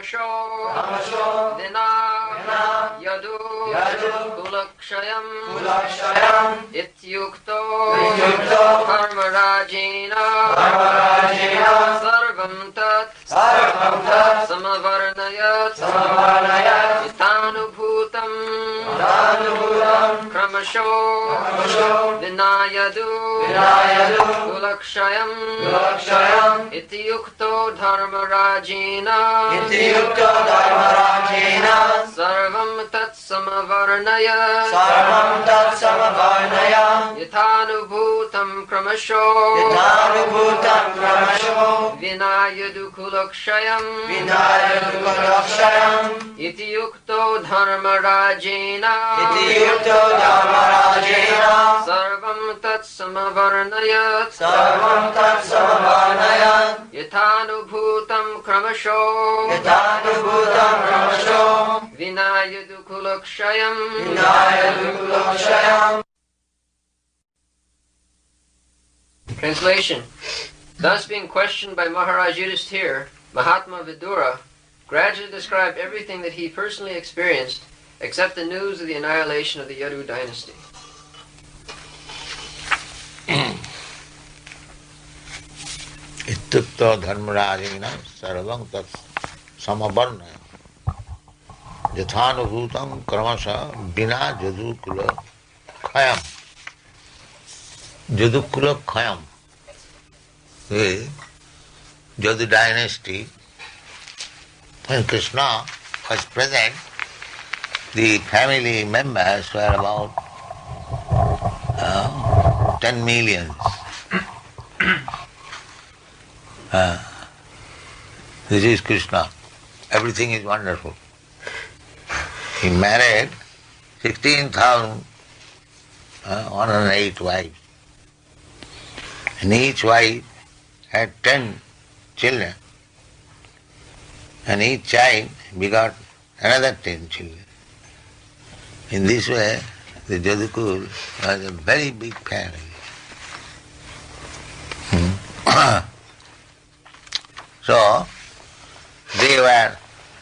Kramasho Dina Yadu Kulakshayam Ityukto Karmarajina Sarvam Tat Samavarnayat Itanubhutam Kramasho Vinayadu Kulakshayam Ityukto Dharmarajina Sarvam Tat Samavarnaya Yatanubhutam Kramasho Vinayadu Kulakshayam Ityukto Dharmarajena Sarvam Tat Samavarnayat Yatanubhutam Kramasho Vinayadu Kulakshayam Translation. Thus being questioned by Maharaj Yudhisthira, Mahatma Vidura gradually described everything that he personally experienced except the news of the annihilation of the Yadu dynasty. Ityukta dharmarajina sarvam tat samavarna yathanubhutam kramasa bina jadukula khayam. Jadukula khayam. The Yadu dynasty, when Krishna was present, the family members were about 10 million. This is Krishna. Everything is wonderful. He married 16,108 wives. And each wife had 10 children. And each child begot another 10 children. In this way, the Jadukul was a very big family. So, they were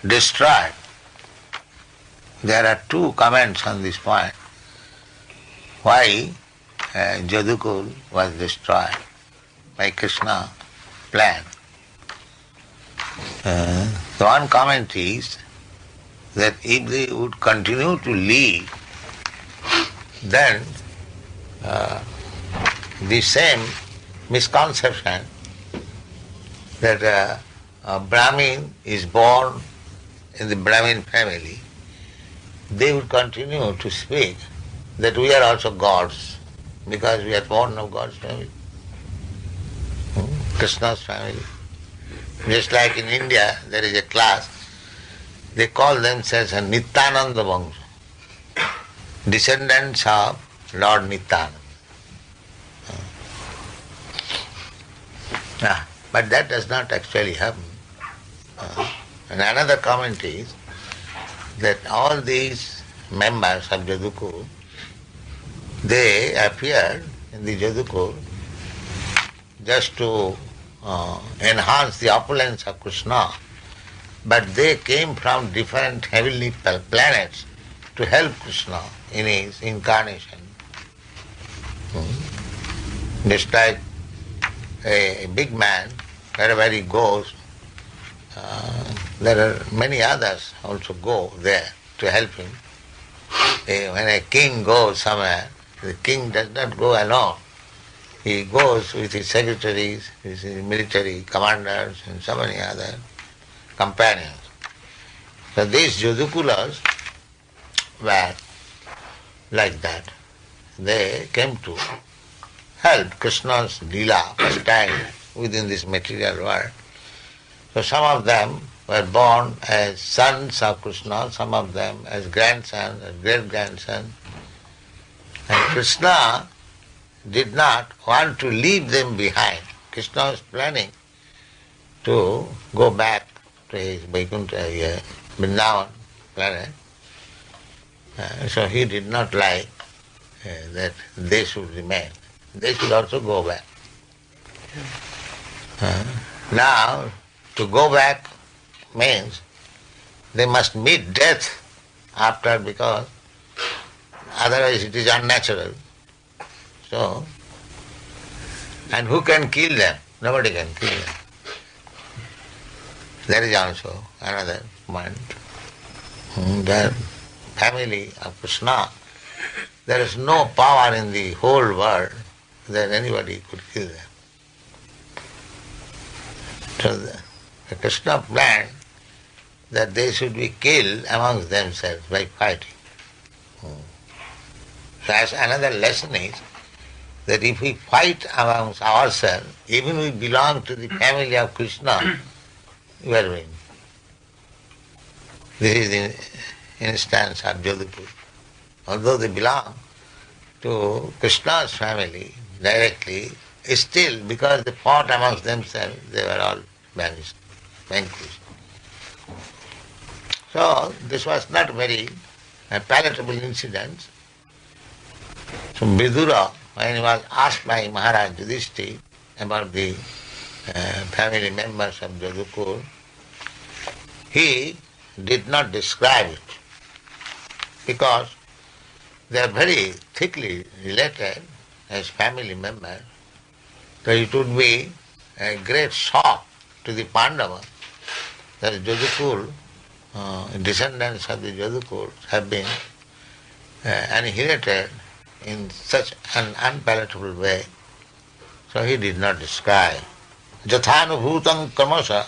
destroyed. There are two comments on this point. Why Jadukul was destroyed by Krishna plan. The one comment is that if they would continue to live, then the same misconception that a Brahmin is born in the Brahmin family, they would continue to speak that we are also gods because we are born of God's family, Krishna's family. Just like in India, there is a class, they call themselves a Nityananda Vangsha, descendants of Lord Nityananda. But that does not actually happen. And another comment is that all these members of Jadukul, they appeared in the Jadukul just to enhance the opulence of Krishna, but they came from different heavenly planets to help Krishna in his incarnation. Just like a big man, wherever he goes, there are many others also go there to help him. When a king goes somewhere, the king does not go alone. He goes with his secretaries, with his military commanders and so many other companions. So these Jadukulas were like that. They came to help Krishna's Leela first time within this material world. So some of them were born as sons of Krishna, some of them as grandsons, as great-grandsons. And Krishna did not want to leave them behind. Krishna was planning to go back to his Vaikuntha, Vrindavan planet. So he did not like that they should remain. They should also go back. Now, to go back means they must meet death after, because otherwise it is unnatural. So, and who can kill them? Nobody can kill them. That is also another point. The family of Krishna, there is no power in the whole world that anybody could kill them. So the Krishna planned that they should be killed amongst themselves by fighting. So as another lesson is that if we fight amongst ourselves, even we belong to the family of Krishna, we are winning. This is the instance of Jodhpur. Although they belong to Krishna's family directly, still because they fought amongst themselves, they were all vanished, vanquished. So this was not a very palatable incident. So Vidura, when he was asked by Maharaj Yudhishthira about the family members of Jodhpur, he did not describe it because they are very thickly related as family members. So it would be a great shock to the Pandavas that Jodhpur, descendants of the Jodhpur have been annihilated in such an unpalatable way. So he did not describe. Jathanubhutam kamasa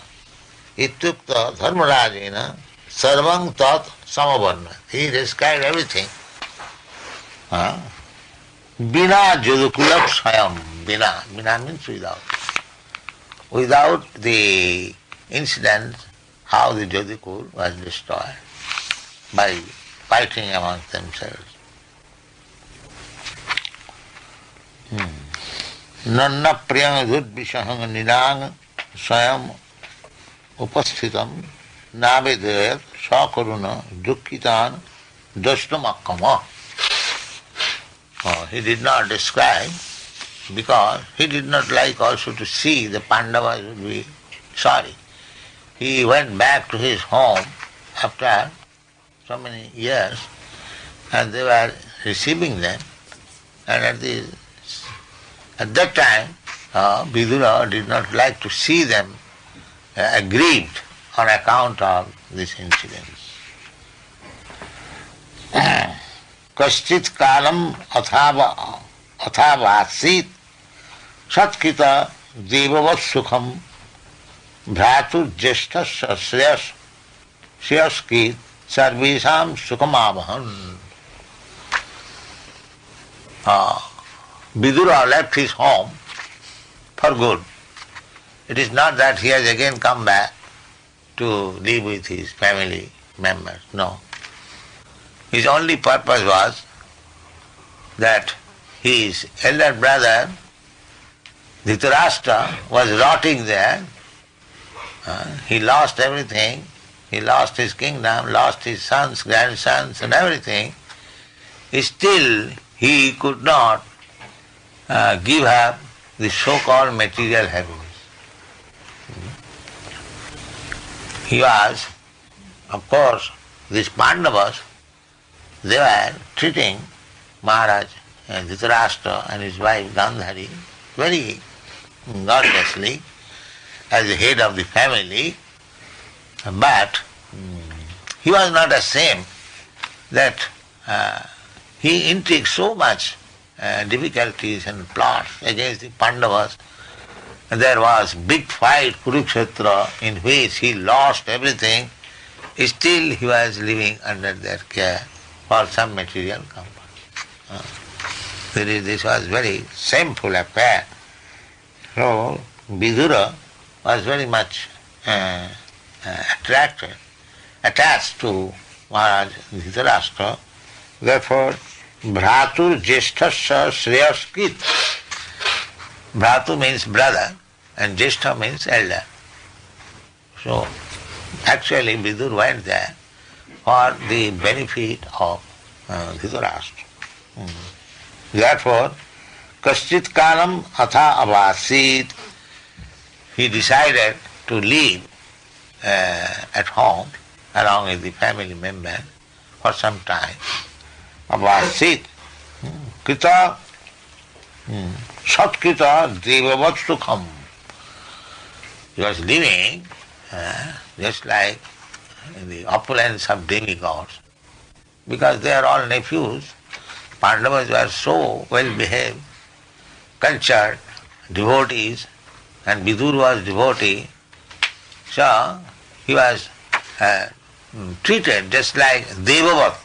ityukta dharmarajena sarvang tat samavarna. He described everything. Bina Jodhukulak Swayam. Bina means without. Without the incident how the Jodhpur was destroyed by fighting amongst themselves. Nanna priyang dhudvishahang nidang swayam upasthitam navedayat sakaruna dukkitan dashtamakama. He did not describe because he did not like also to see the Pandavas would be sorry. He went back to his home after so many years and they were receiving them, and at that time Vidura did not like to see them aggrieved on account of this incident. Kaschit kalam athavasit satkita devavat sukham bhratur jeshtasya sreyaskit sarvesam sukhamavahan. Vidura left his home for good. It is not that he has again come back to live with his family members. No. His only purpose was that his elder brother Dhritarashtra was rotting there. He lost everything. He lost his kingdom, lost his sons, grandsons and everything. Still he could not give up the so-called material happiness. He was, of course, these Pandavas, they were treating Maharaj Dhritarashtra and his wife Gandhari very godlessly as the head of the family, but he was not ashamed that he intrigued so much difficulties and plots against the Pandavas. And there was big fight, Kurukshetra, in which he lost everything. Still he was living under their care for some material comfort. This was very shameful affair. So Vidura was very much attached to Maharaj Dhritarashtra. Therefore, Bhratur Jeshthasya Sreyaskit. Bhratu means brother and Jeshtha means elder. So, actually Vidur went there for the benefit of Dhritarashtra. Therefore, Kaschit Kalam Atha Avasit, he decided to live at home along with the family member for some time. Avasit Kita Satkita Devavat Sukham. He was living just like in the opulence of demigods. Because they are all nephews, Pandavas were so well behaved, cultured, devotees, and Vidur was devotee. So he was treated just like Devavat,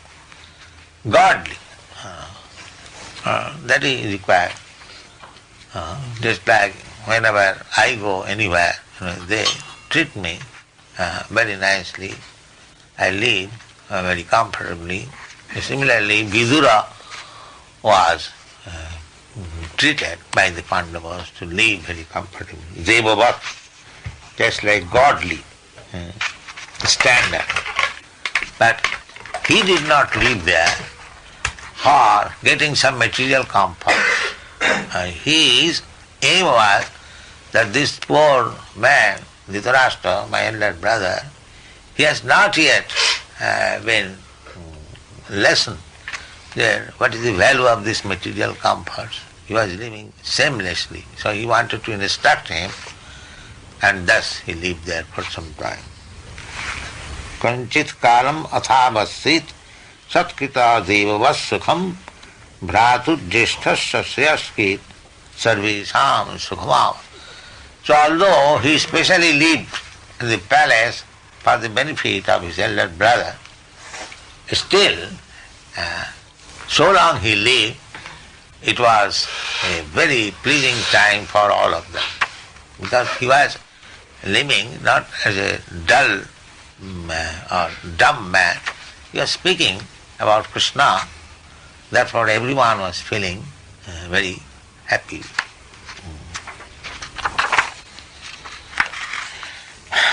godly. That is required. Just like whenever I go anywhere, they treat me very nicely. I live very comfortably. Similarly, Vidura was treated by the Pandavas to live very comfortably. Devavat, just like godly standard. But he did not live there for getting some material comfort. His aim was that this poor man, Dhritarashtra, my elder brother, he has not yet been lessened there. What is the value of this material comforts? He was living shamelessly. So he wanted to instruct him, and thus he lived there for some time. Kanchit kalam athavassit satkita devavas sukham bhratu jeshthasya sreyaskit sarvesham sukhamav. So although he specially lived in the palace for the benefit of his elder brother, still, so long he lived, it was a very pleasing time for all of them. Because he was living not as a dull or dumb man, he was speaking about Krishna, therefore everyone was feeling very happy.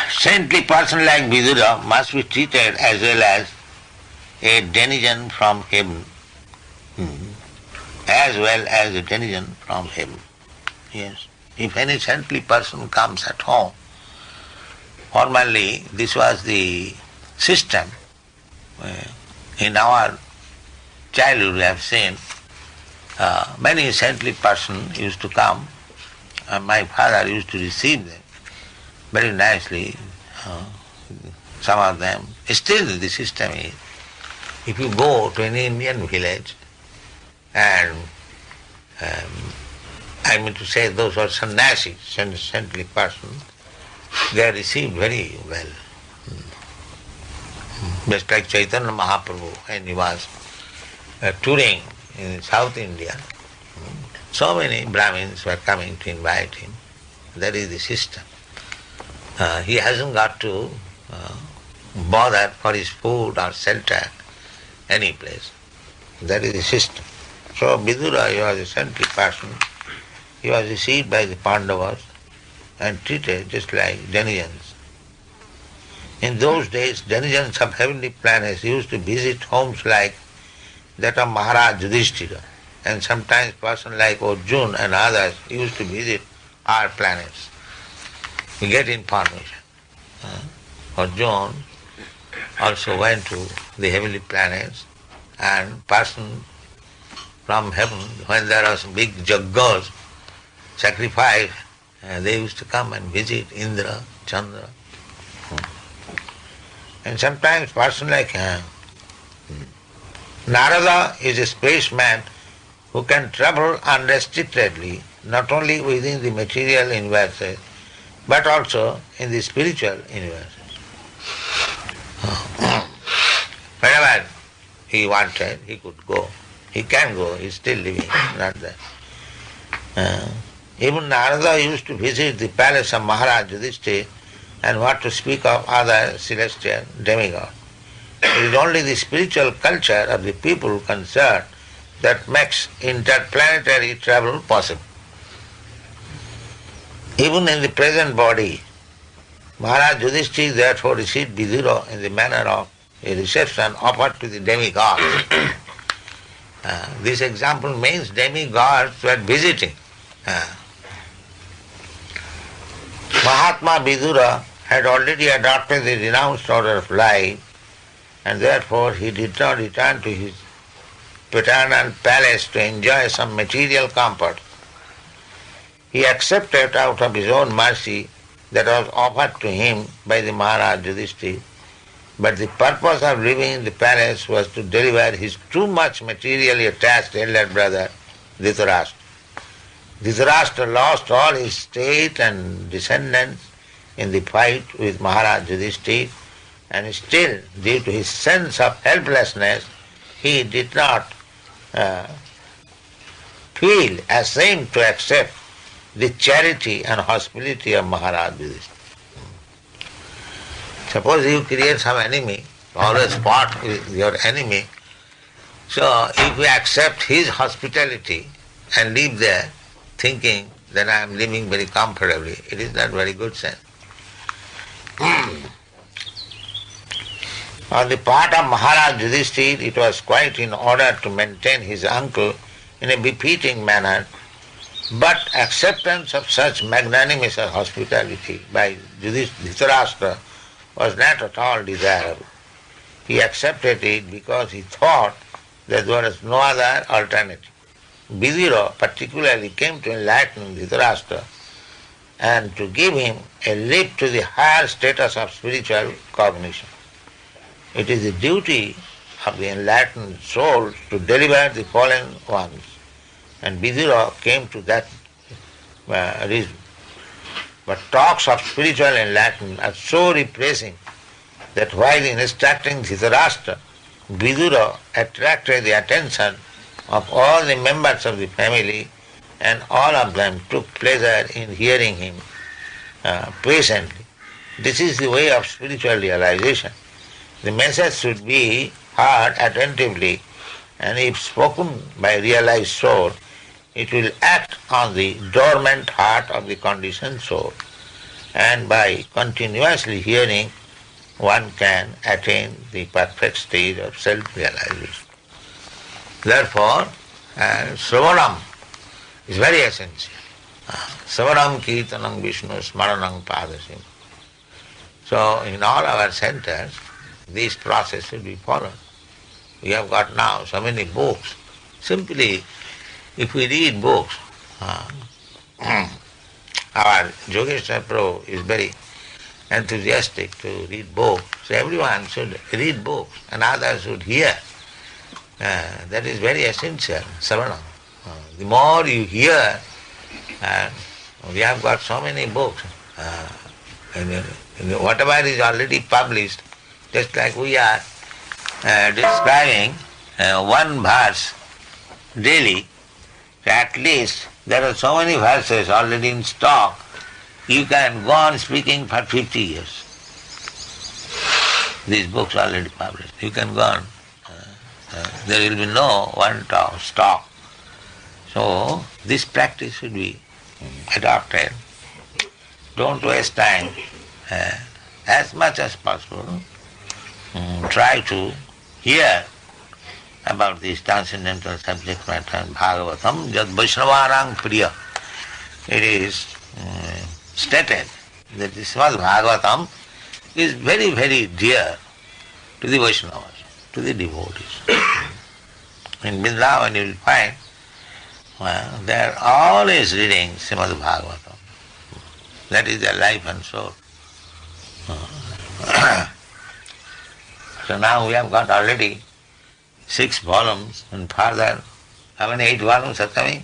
Saintly person like Vidura must be treated as well as a denizen from heaven, as well as a denizen from heaven. Yes. If any saintly person comes at home, formerly this was the system. In our childhood we have seen many saintly persons used to come, and my father used to receive them very nicely. Some of them, still the system is, if you go to an Indian village and I mean to say those who are sannyasis, saintly persons, they are received very well. Just like Chaitanya Mahaprabhu, when he was touring in South India, so many Brahmins were coming to invite him. That is the system. He hasn't got to bother for his food or shelter any place. That is the system. So Vidura, he was a saintly person. He was received by the Pandavas and treated just like denizens. In those days, denizens of heavenly planets used to visit homes like that of Maharaj Yudhishthira, and sometimes persons like Arjuna and others used to visit our planets. We get information. Arjuna also went to the heavenly planets, and persons from heaven, when there was big jaggas, sacrifice, they used to come and visit Indra, Chandra. And sometimes person like Narada is a spaceman who can travel unrestrictedly, not only within the material universes, but also in the spiritual universes. Whenever he wanted, he could go. He can go, he is still living, not that. Even Narada used to visit the palace of Maharaj Yudhishthira, and what to speak of other celestial demigods. It is only the spiritual culture of the people concerned that makes interplanetary travel possible. Even in the present body, Maharaj Yudhishthira therefore received Vidura in the manner of a reception offered to the demigods. This example means demigods were visiting. Mahatma Vidura had already adopted the renounced order of life and therefore he did not return to his paternal palace to enjoy some material comfort. He accepted out of his own mercy that was offered to him by the Maharaj Yudhishthira, but the purpose of living in the palace was to deliver his too much materially attached elder brother Dhritarashtra. Dhritarashtra lost all his state and descendants in the fight with Maharaj Yudhishthira, and still, due to his sense of helplessness, he did not feel ashamed to accept the charity and hospitality of Maharaj Yudhishthira. Suppose you create some enemy, always fought with your enemy, so if we accept his hospitality and live there thinking that I am living very comfortably, it is not very good sense. On the part of Maharaj Yudhishthira, it was quite in order to maintain his uncle in a befitting manner, but acceptance of such magnanimous hospitality by Dhritarashtra was not at all desirable. He accepted it because he thought that there was no other alternative. Vidura particularly came to enlighten Dhritarashtra and to give him a lift to the higher status of spiritual cognition. It is the duty of the enlightened soul to deliver the fallen ones, and Vidura came to that reason. But talks of spiritual enlightenment are so repressing that while instructing Dhritarashtra, Vidura attracted the attention of all the members of the family, and all of them took pleasure in hearing him patiently. This is the way of spiritual realization. The message should be heard attentively, and if spoken by a realized soul, it will act on the dormant heart of the conditioned soul, and by continuously hearing, one can attain the perfect stage of self-realization. Therefore, Sravanam is very essential. Sravanam Kirtanam Vishnu Smaranam Padasim. So, in all our centers, this process should be followed. We have got now so many books. Simply, if we read books, our Yogeshwar Prabhu is very enthusiastic to read books. So everyone should read books and others should hear. That is very essential, Savanam. The more you hear, we have got so many books. Whatever is already published, just like we are describing one verse daily, at least there are so many verses already in stock, you can go on speaking for 50 years. These books are already published. You can go on. There will be no one stock. So this practice should be adopted. Don't waste time. As much as possible, try to hear about this transcendental subject matter in Bhagavatam, Jad Vaishnavarang Priya. It is stated that this Srimad Bhagavatam is very, very dear to the Vaishnavas, to the devotees. In Vrindavan you will find they are always reading Srimad Bhagavatam. That is their life and soul. So now we have got already 6 volumes, and further, 8 volumes are coming.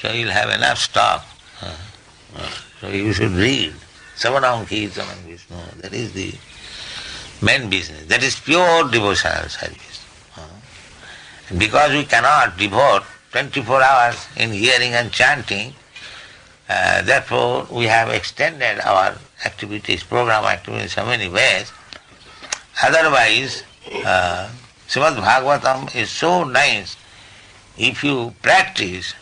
So you'll have enough stock. So you should read Savanam Kirtanam Vishnu. That is the main business. That is pure devotional service. And because we cannot devote 24 hours in hearing and chanting, therefore we have extended our activities, program activities in so many ways. Otherwise, Srimad Bhagavatam is so nice. If you practice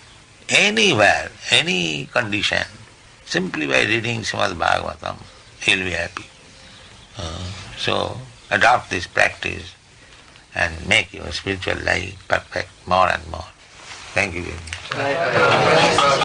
anywhere, any condition, simply by reading Srimad Bhagavatam, you'll be happy. So adopt this practice and make your spiritual life perfect more and more. Thank you very much.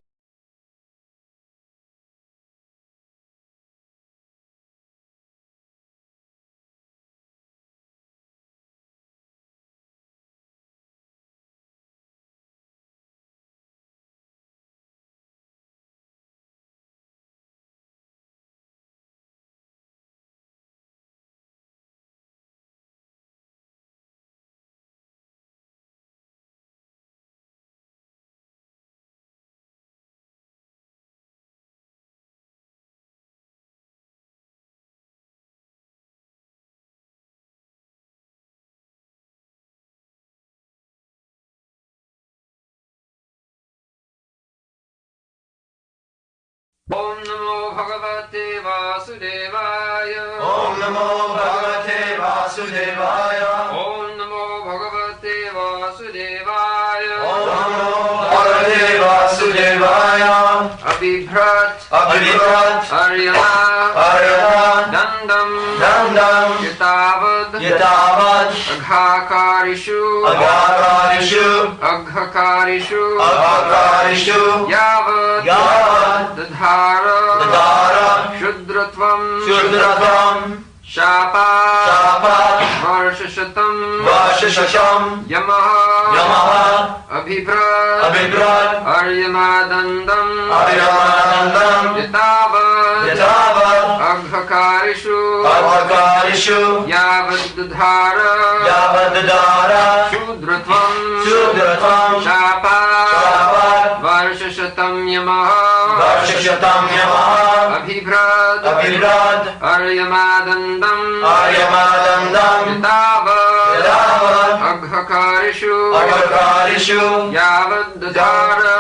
Om Namo Bhagavate Vasudevaya. Om Namo Bhagavate Vasudevaya. Om Namo Bhagavate Vasudevaya. Om Namo Bhagavate Vasudevaya. Abhibhrat Abhibhrat Aryama Aryama Dandam Dandam Yatavad Yatavad Aghakarishu Aghakarishu Aghakarishu Aghakarishu Yavad Yavad Dadhara Dadhara Shudratvam Shudratvam Shapat Shapat Varshashatam Vashasham Yamaha Yamaha Abhibhrat Abhibhrat Aryamadandam Aryamanandam Yatavad Yatavad Aghakarishu Aghakarishu Yavad Dadhara Yavad Dadhara Shudratvam Shudratvam Shapat Shapat Varshashatam Yamaha Vashashatam Yamaha Abhibhrat Abhibhrat Aryamadandam Aryamadandam Yatavad Yatavad Aghakarishu Aghakarishu Yavad Dadhara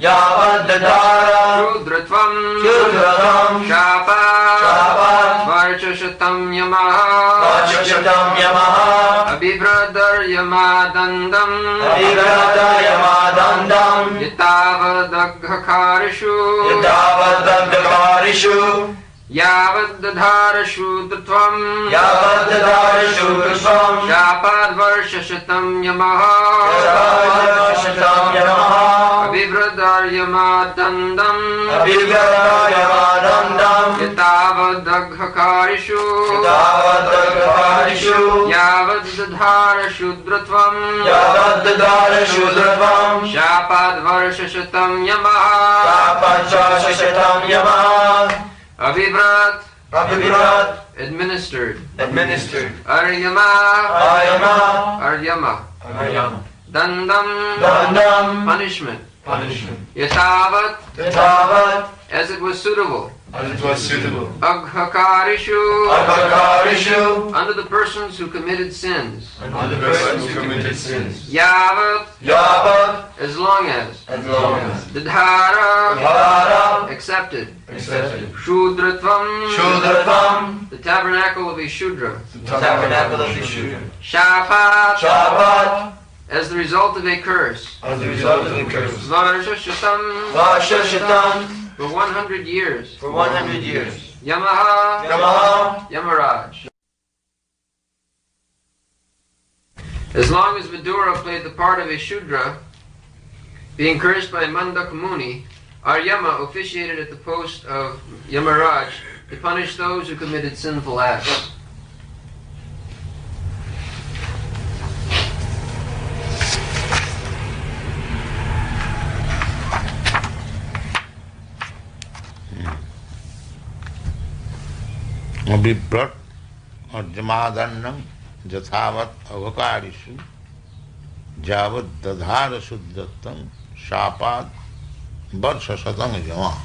Yavad Dadhara Shudratvam Shudratvam Shapat Shapat Varshashatam Yamaha Vashashatam Yamaha Abhibhrat Aryamadandam Abhibhrat Aryamadandam Yatavad Aghakarishu Yatavad Aghakarishu Yavad Dadhara Shudratvam Yavad Dadhara Shudratvam Shapat Varshashatam Yamaha Yatavad Vashashatam Yamaha Abhibhrat Aryamadandam Abhibhrat Aryamadandam Yatavad Aghakarishu Yatavad Aghakarishu Yavad Dadhara Shudratvam Yavad Dadhara Shudratvam Shapat Varshashatam Yamaha Shapat Vashashatam Yamaha Abhibhrat Abhibhrat administered administered Aryama Aryama Aryama Dandam Dandam punishment punishment Yathavat Yathavat as it was suitable as it was suitable Aghakarishu Aghakarishu under the persons who committed sins on the persons who committed sins Yavat Yavat as long as Dadhara Dadhara accepted accepted Shudratvam Shudratvam the tabernacle of a Shudra the tabernacle of the Shudra Shapat Shapat as the result of a curse as a result of the curse Varshashatam Vashashatam for 100 years for 100 years Yamaha Yamaha Yamaraj. As long as Vidura played the part of a Shudra, being cursed by Mandaka Muni, Aryama officiated at the post of Yamaraj to punish those who committed sinful acts. Abhibhrat Aryamadandam Yathavat Aghakarishu Javad Dadhara Shudrattam Shapat Varshashatam Yamaha.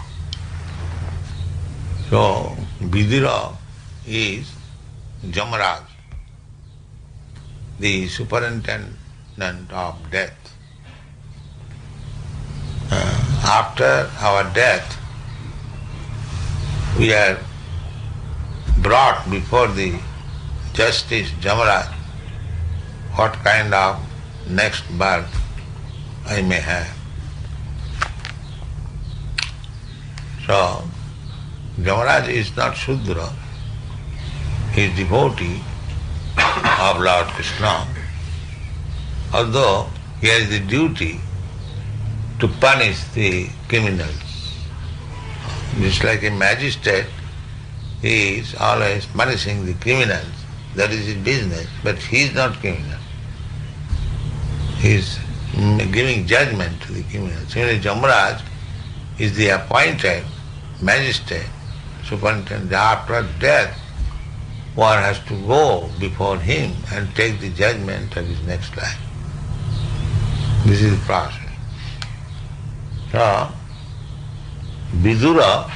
So Vidura is Jamaraj, the superintendent of death. After our death, we are brought before the Justice Jamaraj what kind of next birth I may have. So, Jamaraj is not Shudra, he is devotee of Lord Krishna, although he has the duty to punish the criminals. Just like a magistrate, he is always punishing the criminals, that is his business, but he is not criminal. He is giving judgment to the criminals. Similarly, Jamaraj is the appointed magistrate, superintendent. After death, one has to go before him and take the judgment of his next life. This is the process. So, Vidura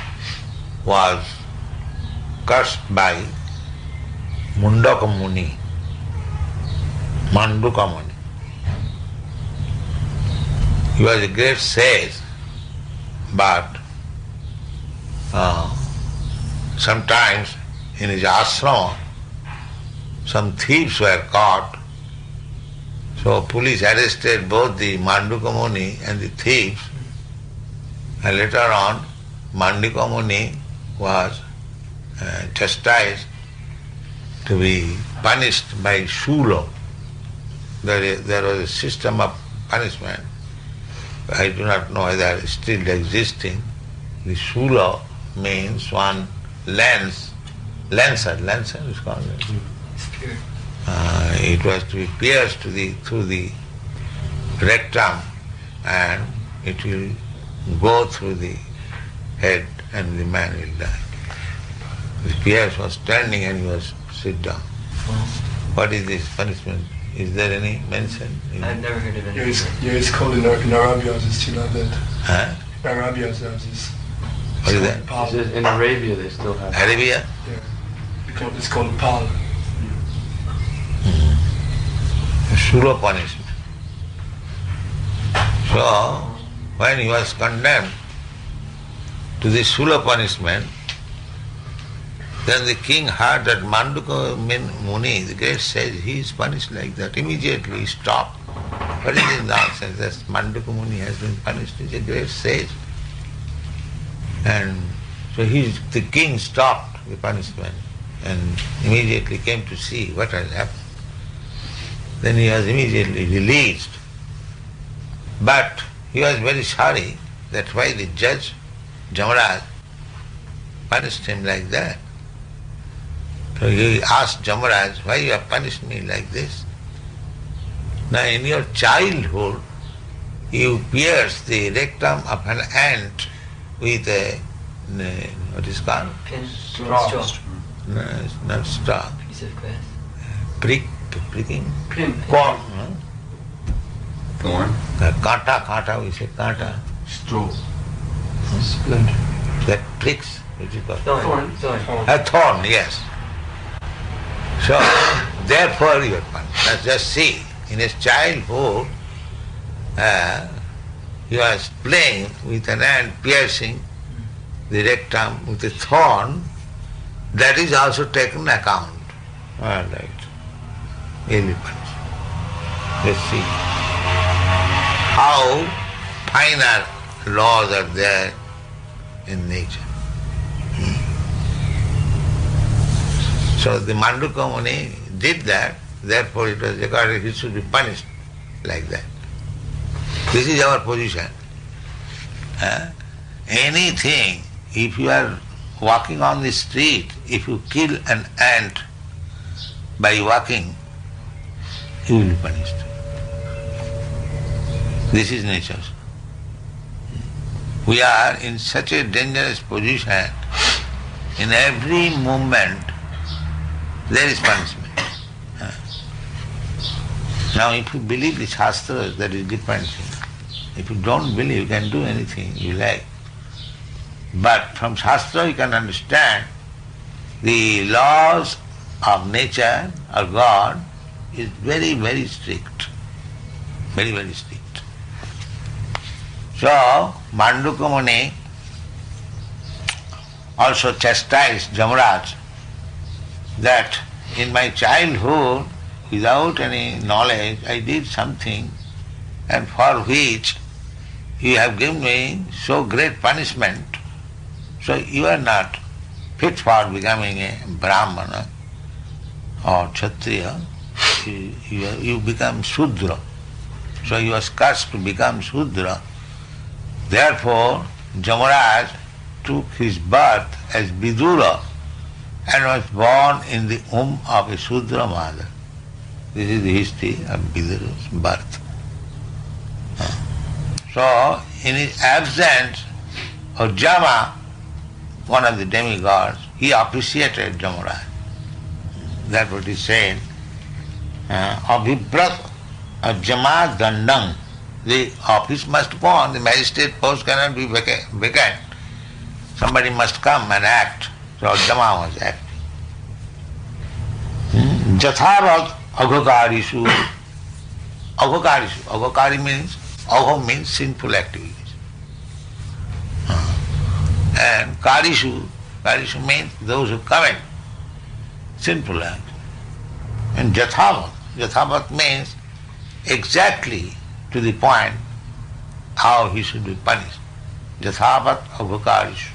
was cursed by Mundaka Muni, Manduka Muni. He was a great sage, but sometimes in his ashram, some thieves were caught. So police arrested both the Manduka Muni and the thieves. And later on, Manduka Muni was chastised to be punished by Shula. There was a system of punishment. I do not know whether it is still existing. The Shula means one lancer is called it. Spear. It was to be pierced through the rectum, and it will go through the head and the man will die. The pierce was standing and he was sit down. What is this punishment? Is there any mention? I've never heard of it. It's called in Arabia, it's still like that. Huh? Arabia has this. What is that? Pal. In Arabia they still have it. Arabia? Yeah. It's called pal. Shula punishment. So, when he was condemned to the Shula punishment, then the king heard that Manduka Muni, the great sage, he is punished like that. Immediately he stopped. What is this nonsense? That Manduka Muni has been punished. He is a great sage. And so the king stopped the punishment and immediately came to see what has happened. Then he was immediately released. But he was very sorry that why the judge, Jamaraj, punished him like that. So he asked Jamaraj, why you have punished me like this? Now in your childhood, you pierced the rectum of an ant with a, what is called? Pin. Straw. No, it's not straw. Piece of glass. Pricking. Pin. Corn. Thorn. Kanta, we say kanta. Straw. Splinter. That pricks, which is called. Thorn. A thorn, yes. So, therefore you are punished. Now just see, in his childhood, he was playing with an ant piercing the rectum with a thorn. That is also taken account. All right. He'll be punished. Let's see how finer laws are there in nature. So the Manduka Muni did that, therefore it was recorded he should be punished like that. This is our position. Anything, if you are walking on the street, if you kill an ant by walking, you will be punished. This is nature. We are in such a dangerous position, in every movement there is punishment. Now if you believe the Shastras, that is different thing. If you don't believe, you can do anything you like. But from Shastra you can understand the laws of nature or God is very, very strict. Very, very strict. So, Manduka Muni also chastised Jamaraj that in my childhood, without any knowledge, I did something and for which you have given me so great punishment. So you are not fit for becoming a Brahmana or Kshatriya. You become Shudra. So you are cursed to become Shudra. Therefore, Jamaraj took his birth as Vidura and was born in the womb of a Shudra mother. This is the history of Vidura's birth. So, in his absence, Jama, one of the demigods, he appreciated Jamaraj. That's what he said. Abhibrat Jama Dandam. The office must go on, the magistrate post cannot be vacant. Somebody must come and act. So Jama was acting. Jathavat Aghokarishu. Aghokari means, agho means sinful activities. And Karishu means those who commit sinful acts. And Jathavat means exactly to the point how he should be punished. Jathavat Abhukarishu.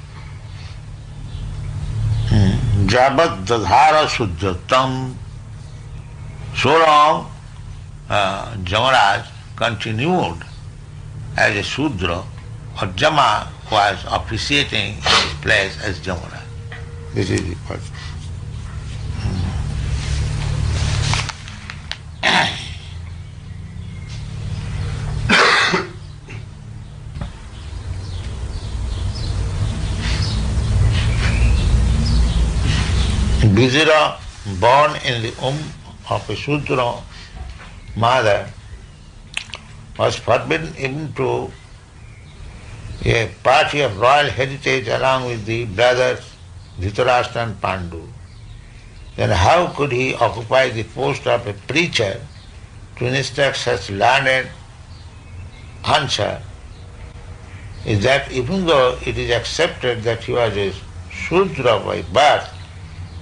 Jabat Dadhara Suddhatam. So long Jamaraj continued as a Sudra, or Jama was officiating in his place as Jamaraj. This is the first. Vidura, born in the womb of a Sudra mother, was forbidden even to a party of royal heritage along with the brothers Dhritarashtra and Pandu. Then how could he occupy the post of a preacher to instruct such learned answer? Is that even though it is accepted that he was a Shudra by birth,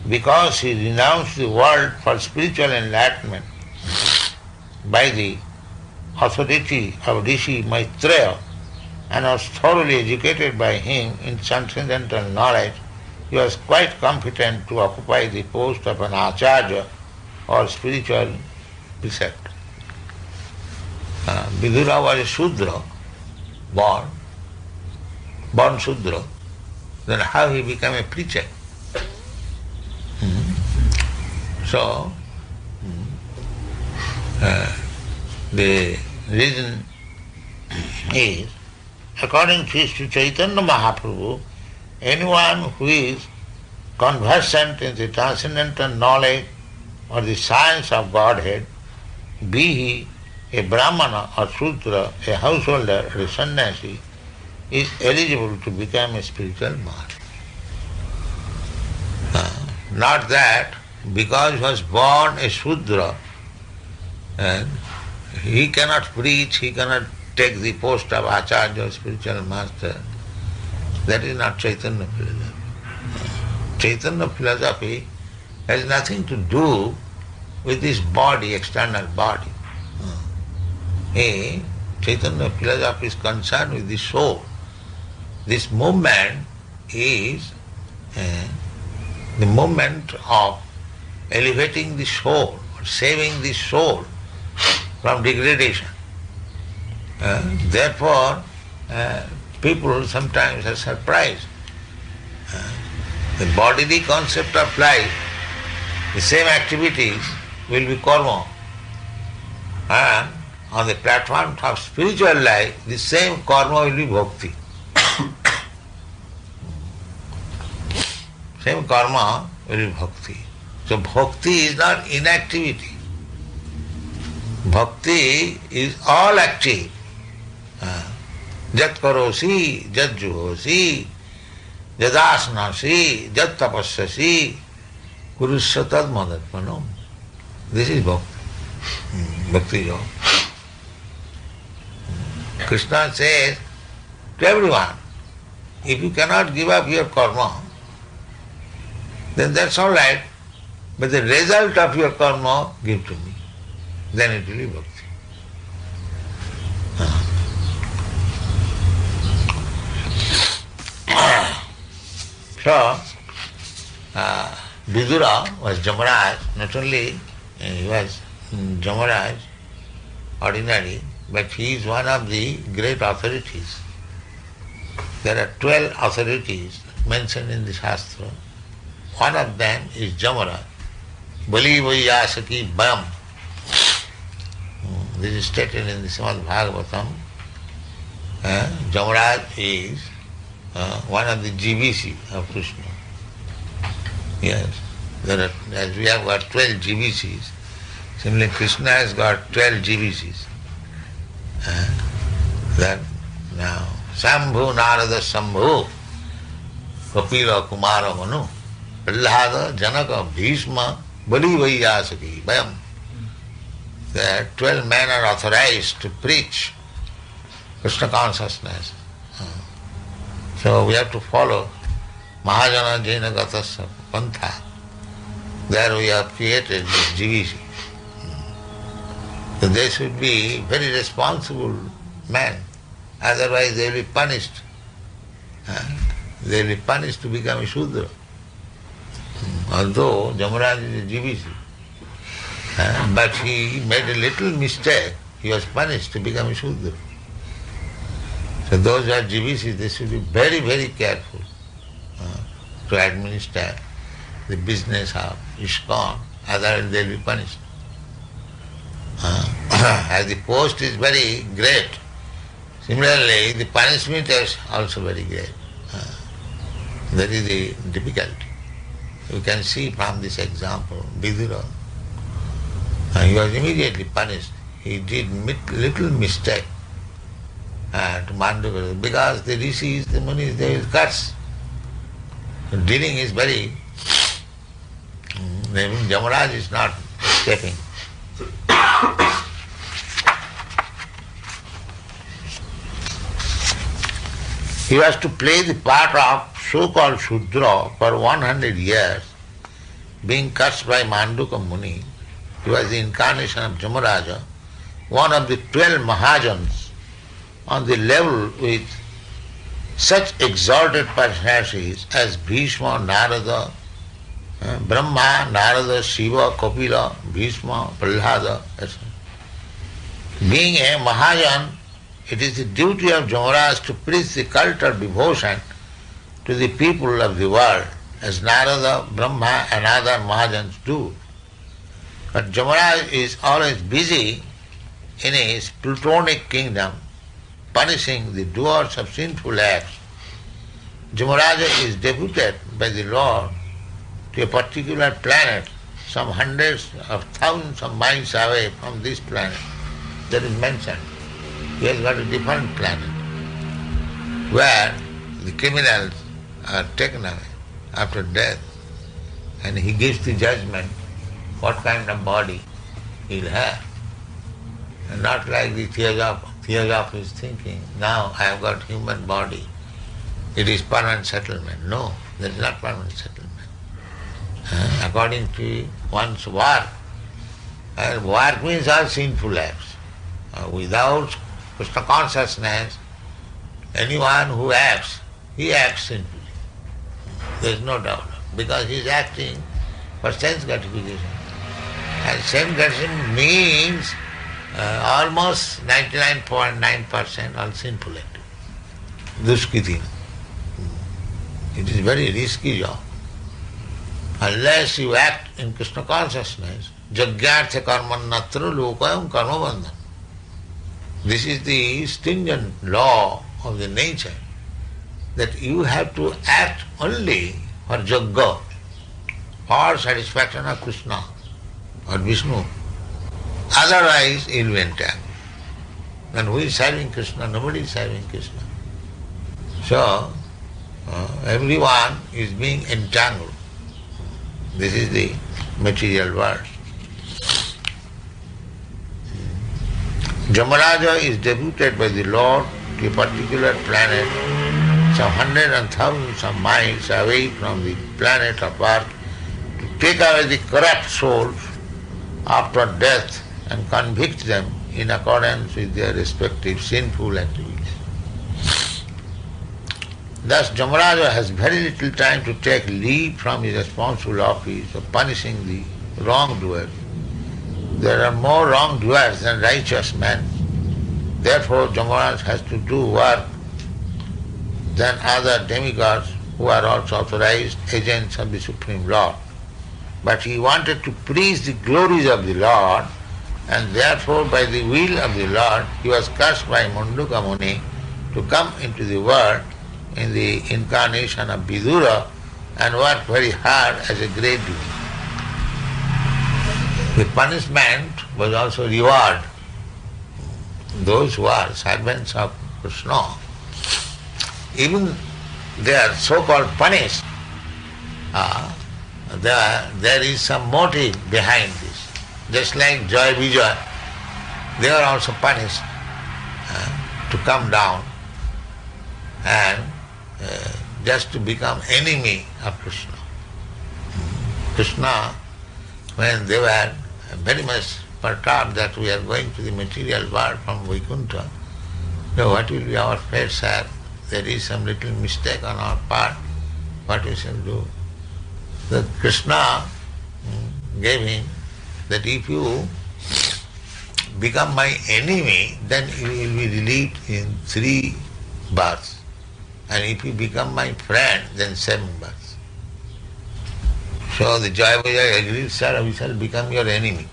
because he renounced the world for spiritual enlightenment by the authority of Rishi Maitreya and was thoroughly educated by him in transcendental knowledge, he was quite competent to occupy the post of an Acharya or spiritual preceptor. Vidura was a Shudra, born Shudra. Then how he became a preacher? So, the reason is, according to Sri Chaitanya Mahaprabhu, anyone who is conversant in the transcendental knowledge or the science of Godhead, be he a Brahmana or Shudra, a householder or a sannyasi, is eligible to become a spiritual master. Not that because he was born a Shudra and he cannot preach, he cannot take the post of Acharya or spiritual master. That is not Chaitanya philosophy. Chaitanya philosophy has nothing to do with this body, external body. Chaitanya philosophy is concerned with the soul. This movement is the movement of elevating the soul, or saving the soul from degradation. Therefore, people sometimes are surprised. The bodily concept of life, the same activities will be karma. And on the platform of spiritual life, the same karma will be bhakti. Same karma will be bhakti. So bhakti is not inactivity. Bhakti is all active. Jat karosi, jat juhosi, jadasnasi, jat tapasyasi, kurusya tad madatmanam. This is bhakti. Bhakti yoga. Krishna says to everyone, if you cannot give up your karma, then that's all right. But the result of your karma, give to me. Then it will be bhakti. So, Vidura was Jamaraj. Not only he was Jamaraj, ordinary, but he is one of the great authorities. There are 12 authorities mentioned in the Shastra. One of them is Jamaraj. Bali Vaiyasaki Bam. This is stated in the Srimad Bhagavatam. Jamaraj is one of the GBC of Krishna. Yes, as we have got 12 GBCs, similarly Krishna has got 12 GBCs. That now, Sambhu Narada Sambhu, Kapila Kumara Manu, Prahlada Janaka Bhishma, Bali Vaiyasaki Bhayam. There are 12 men are authorized to preach Krishna consciousness. So we have to follow Mahajana Jaina Gatasya Pantha. There we have created this GVC. So they should be very responsible men, otherwise they will be punished. They will be punished to become a Shudra. Although Jamaraj is a GVC, but he made a little mistake, he was punished to become a Shudra. So those who are GVCs, they should be very, very careful to administer the business of ISKCON, otherwise they will be punished. As the post is very great, similarly the punishment is also very great. That is the difficulty. You can see from this example, Vidura, he was immediately punished. He did little mistake to Mandukara, because the rishis, the munis, they will curse. The dealing is very... Jamaraj is not escaping. He was to play the part of so-called Shudra for 100 years, being cursed by Manduka Muni. He was the incarnation of Jamaraja, one of the 12 Mahajans, on the level with such exalted personalities as Bhishma, Narada, Brahma, Narada, Shiva, Kapila, Bhishma, Prahlada, etc. Being a Mahajan, it is the duty of Jamaraj to preach the cult of devotion to the people of the world, as Narada, Brahma and other Mahajans do. But Jamaraj is always busy in his Plutonic kingdom, punishing the doers of sinful acts. Jamaraja is deputed by the Lord to a particular planet, some hundreds of thousands of miles away from this planet. That is mentioned. He has got a different planet where the criminals are taken away after death, and he gives the judgment what kind of body he will have. And not like the Theosoph is thinking, now I have got human body, it is permanent settlement. No, that is not permanent settlement. According to one's work, work means all sinful acts. Without Krishna consciousness, anyone who acts, he acts sinfully. There is no doubt, because he is acting for sense gratification. And sense gratification means almost 99.9% all sinful activity. Duskiti. It is very risky job. Unless you act in Krishna consciousness, jagyartha karman natra lokayam karma bandhan. This is the stringent law of the nature, that you have to act only for jagga, for satisfaction of Krishna or Vishnu. Otherwise, you will be entangled. And who is serving Krishna? Nobody is serving Krishna. So, everyone is being entangled. This is the material world. Jamaraja is deputed by the Lord to a particular planet, some hundreds and thousands of miles away from the planet of Earth, to take away the corrupt souls after death and convict them in accordance with their respective sinful activities. Thus Jamaraja has very little time to take leave from his responsible office of punishing the wrongdoers. There are more wrongdoers than righteous men. Therefore Jamaraja has to do work than other demigods who are also authorized agents of the Supreme Lord. But he wanted to preach the glories of the Lord, and therefore by the will of the Lord he was cursed by Manduka Muni to come into the world in the incarnation of Vidura and work very hard as a great devotee. The punishment was also reward. Those who are servants of Krishna, even they are so-called punished, there is some motive behind this. Just like Joy Vijay, they are also punished to come down and just to become enemy of Krishna. Krishna, when they were very much perturbed that we are going to the material world from Vaikuntha, so what will be our fate, sir? There is some little mistake on our part. What we shall do? So Krishna gave him that if you become my enemy, then you will be relieved in 3 births. And if you become my friend, then 7 births. So the Jaya Vijaya agreed, sir, we shall become your enemy.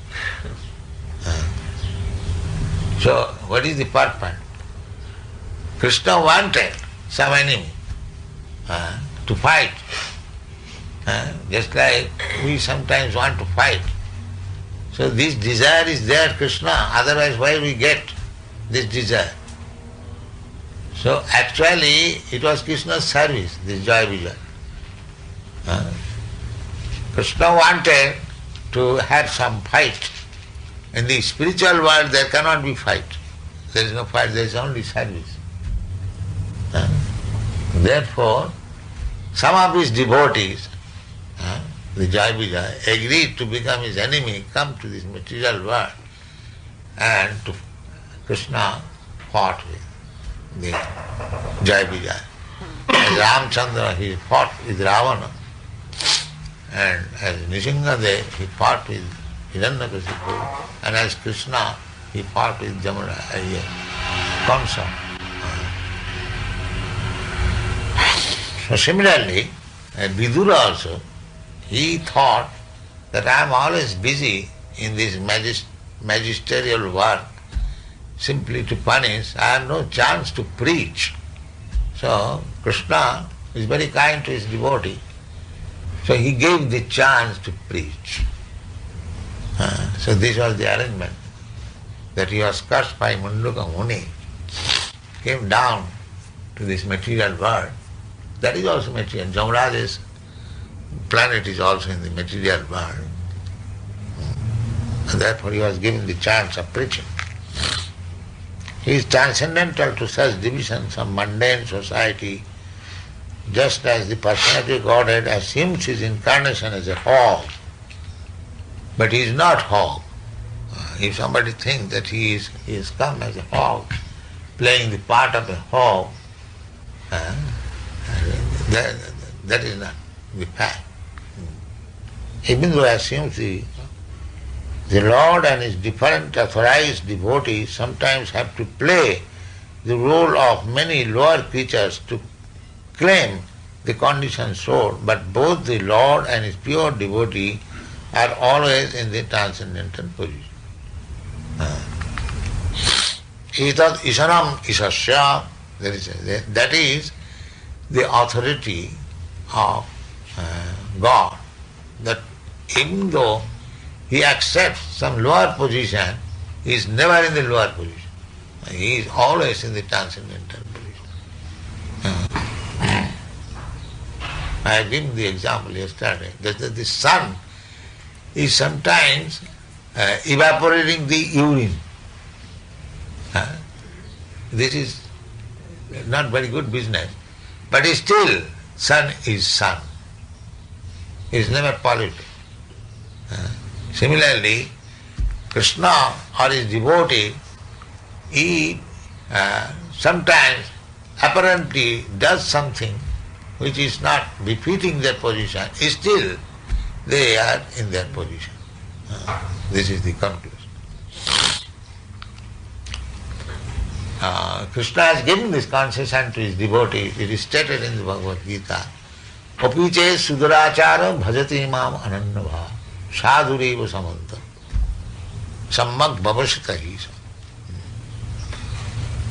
So what is the purpose? Krishna wanted some enemy to fight. Just like we sometimes want to fight. So this desire is there, Krishna, otherwise why we get this desire? So actually it was Krishna's service, this Jaya Vijaya. Krishna wanted to have some fight. In the spiritual world there cannot be fight. There is no fight, there is only service. Therefore, some of his devotees, the Jaya Vijaya, agreed to become his enemy, come to this material world, and to Krishna fought with the Jaya Vijaya. As Ramchandra, he fought with Ravana, and as Nishingadev, he fought with Hiranyakashipu, and as Krishna, he fought with Kamsa. So similarly, Vidura also, he thought that I am always busy in this magisterial work, simply to punish, I have no chance to preach. So Krishna is very kind to his devotee, so he gave the chance to preach. So this was the arrangement, that he was cursed by Munduka Muni, came down to this material world. That is also material. Jamraj's planet is also in the material world. And therefore he was given the chance of preaching. He is transcendental to such divisions of mundane society, just as the personality of Godhead assumes his incarnation as a hog. But he is not hog. If somebody thinks that he is come as a hog, playing the part of a hog, that is not the fact. Even though assumes the Lord and his different authorized devotees sometimes have to play the role of many lower creatures to claim the conditioned soul, but both the Lord and his pure devotee are always in the transcendental position. Etat isanam isasya, that is the authority of God, that even though he accepts some lower position, he is never in the lower position. He is always in the transcendental position. I have given the example yesterday that the sun is sometimes evaporating the urine. This is not very good business, but still sun is sun. He is never polluted. Similarly, Krishna or his devotee, he sometimes apparently does something which is not befitting their position, still they are in their position. This is the conclusion. Krishna has given this concession to his devotees. It is stated in the Bhagavad Gita. Apiche sudurachara bhajati imam anannabha sadhureva samanta sammak bhavashitahi.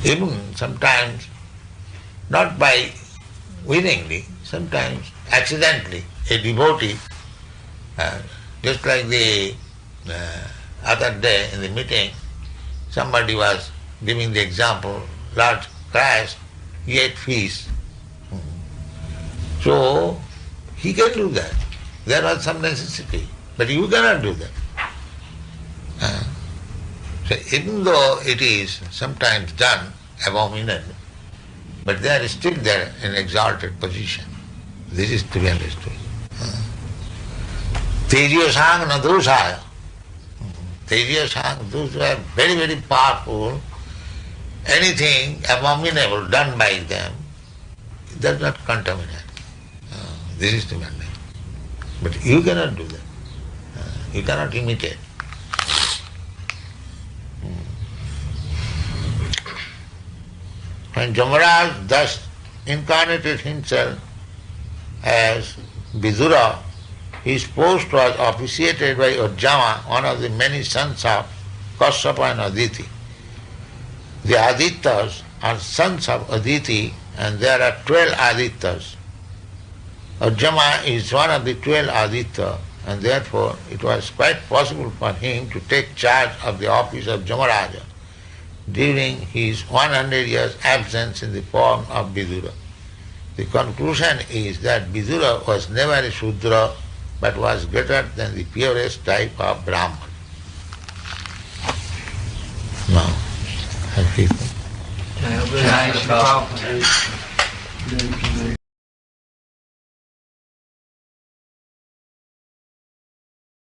Even sometimes, not by willingly, sometimes accidentally, a devotee, just like the other day in the meeting, somebody was giving the example, Lord Christ, he ate fish. So, he can do that. There was some necessity, but you cannot do that. So, even though it is sometimes done abominable, but they are still there in exalted position. This is to be understood. Tejiya sang na dosaya. Tejiya sang, those who are very, very powerful, anything abominable done by them does not contaminate. This is to be understood. But you cannot do that. You cannot imitate. When Jamaraj thus incarnated himself as Vidura, his post was officiated by Ujjama, one of the many sons of Kashyapa and Aditi. The Adityas are sons of Aditi, and there are 12 Adityas. Ujjama is one of the 12 Aditya, and therefore it was quite possible for him to take charge of the office of Jamaraja during his 100 years absence in the form of Vidura. The conclusion is that Vidura was never a Shudra, but was greater than the purest type of Brahman. Now, have people. Jai Srila Prabhupada.